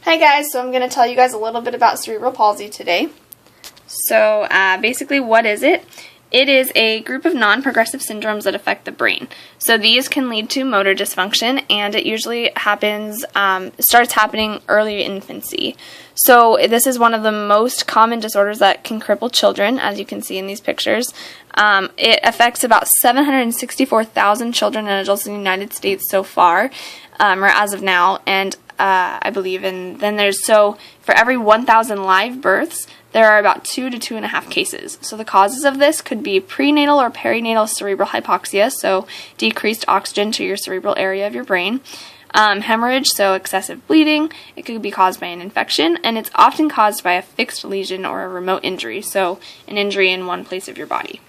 Hi guys, so I'm going to tell you guys a little bit about cerebral palsy today. So basically, what is it? It is a group of non-progressive syndromes that affect the brain. So these can lead to motor dysfunction, and it usually starts happening early in infancy. So this is one of the most common disorders that can cripple children, as you can see in these pictures. It affects about 764,000 children and adults in the United States so far, or as of now, and I believe, and then for every 1,000 live births, there are about 2 to 2.5 cases. So the causes of this could be prenatal or perinatal cerebral hypoxia, so decreased oxygen to your cerebral area of your brain, hemorrhage, so excessive bleeding. It could be caused by an infection, and it's often caused by a fixed lesion or a remote injury, so an injury in one place of your body.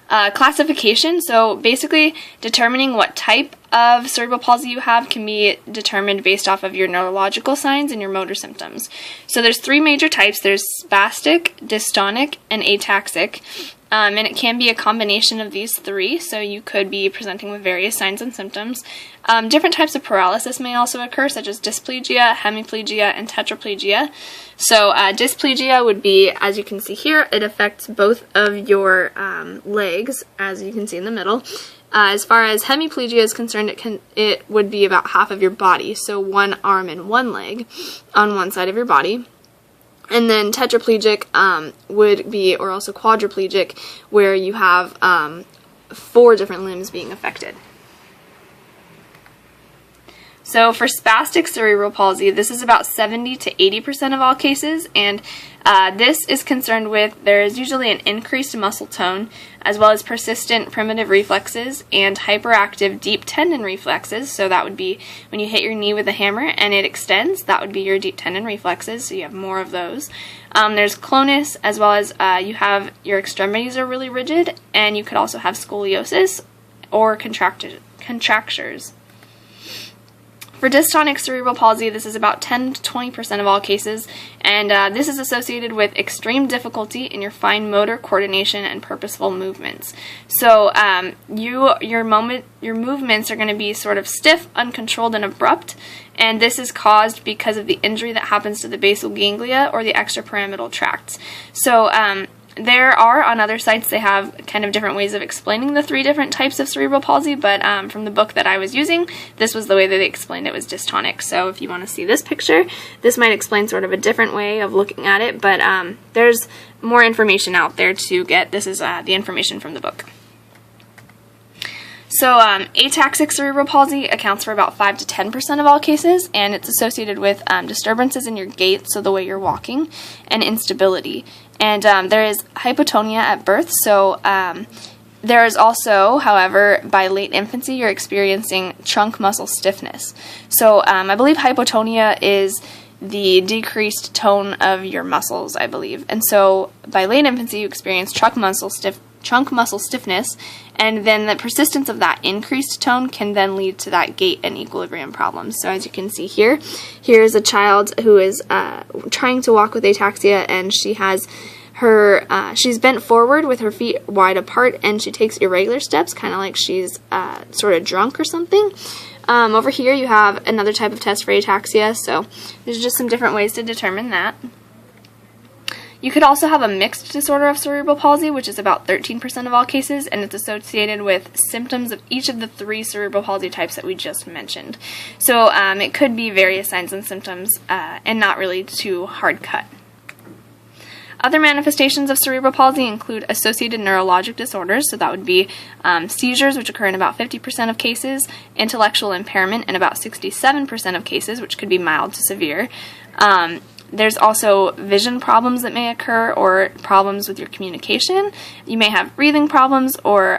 Classification, so basically determining what type of cerebral palsy you have can be determined based off of your neurological signs and your motor symptoms. So there's 3 major types. There's spastic, dystonic, and ataxic. And it can be a combination of these 3, so you could be presenting with various signs and symptoms. Different types of paralysis may also occur, such as dysplegia, hemiplegia, and tetraplegia. So dysplegia would be, as you can see here, it affects both of your legs, as you can see in the middle. As far as hemiplegia is concerned, it would be about half of your body, so one arm and one leg on one side of your body. And then tetraplegic would be, or also quadriplegic, where you have 4 different limbs being affected. So for spastic cerebral palsy, this is about 70 to 80% of all cases, and this is concerned with, there is usually an increased muscle tone, as well as persistent primitive reflexes and hyperactive deep tendon reflexes. So that would be when you hit your knee with a hammer and it extends, that would be your deep tendon reflexes, so you have more of those. There's clonus, as well as you have your extremities are really rigid, and you could also have scoliosis or contractures. For dystonic cerebral palsy, this is about 10 to 20% of all cases, and this is associated with extreme difficulty in your fine motor coordination and purposeful movements. So your movements are going to be sort of stiff, uncontrolled, and abrupt, and this is caused because of the injury that happens to the basal ganglia or the extrapyramidal tracts. So there are, on other sites, they have kind of different ways of explaining the 3 different types of cerebral palsy, but from the book that I was using, this was the way that they explained it was dystonic. So if you want to see this picture, this might explain sort of a different way of looking at it, but there's more information out there to get. This is the information from the book. So ataxic cerebral palsy accounts for about 5 to 10% of all cases, and it's associated with disturbances in your gait, so the way you're walking, and instability. And there is hypotonia at birth, so there is also, however, by late infancy, you're experiencing trunk muscle stiffness. So I believe hypotonia is the decreased tone of your muscles, I believe. And so by late infancy, you experience trunk muscle stiffness, and then the persistence of that increased tone can then lead to that gait and equilibrium problems. So as you can see here, here's a child who is trying to walk with ataxia, and she has she's bent forward with her feet wide apart, and she takes irregular steps, kind of like she's sort of drunk or something. Over here you have another type of test for ataxia, so there's just some different ways to determine that. You could also have a mixed disorder of cerebral palsy, which is about 13% of all cases, and it's associated with symptoms of each of the 3 cerebral palsy types that we just mentioned. So it could be various signs and symptoms and not really too hard cut. Other manifestations of cerebral palsy include associated neurologic disorders, so that would be seizures, which occur in about 50% of cases, intellectual impairment in about 67% of cases, which could be mild to severe. There's also vision problems that may occur, or problems with your communication. You may have breathing problems, or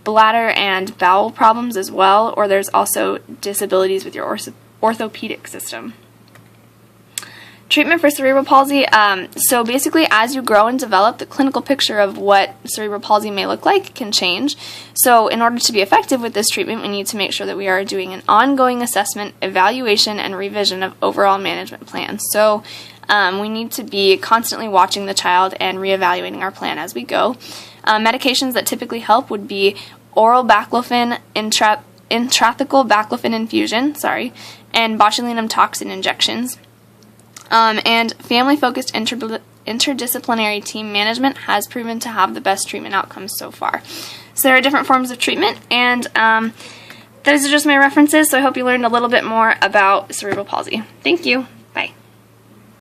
bladder and bowel problems as well, or there's also disabilities with your orthopedic system. Treatment for cerebral palsy, so basically as you grow and develop, the clinical picture of what cerebral palsy may look like can change. So in order to be effective with this treatment, we need to make sure that we are doing an ongoing assessment, evaluation, and revision of overall management plans. So we need to be constantly watching the child and reevaluating our plan as we go. Medications that typically help would be oral baclofen, intrathecal baclofen infusion, and botulinum toxin injections. And family-focused interdisciplinary team management has proven to have the best treatment outcomes so far. So there are different forms of treatment, and those are just my references, so I hope you learned a little bit more about cerebral palsy. Thank you.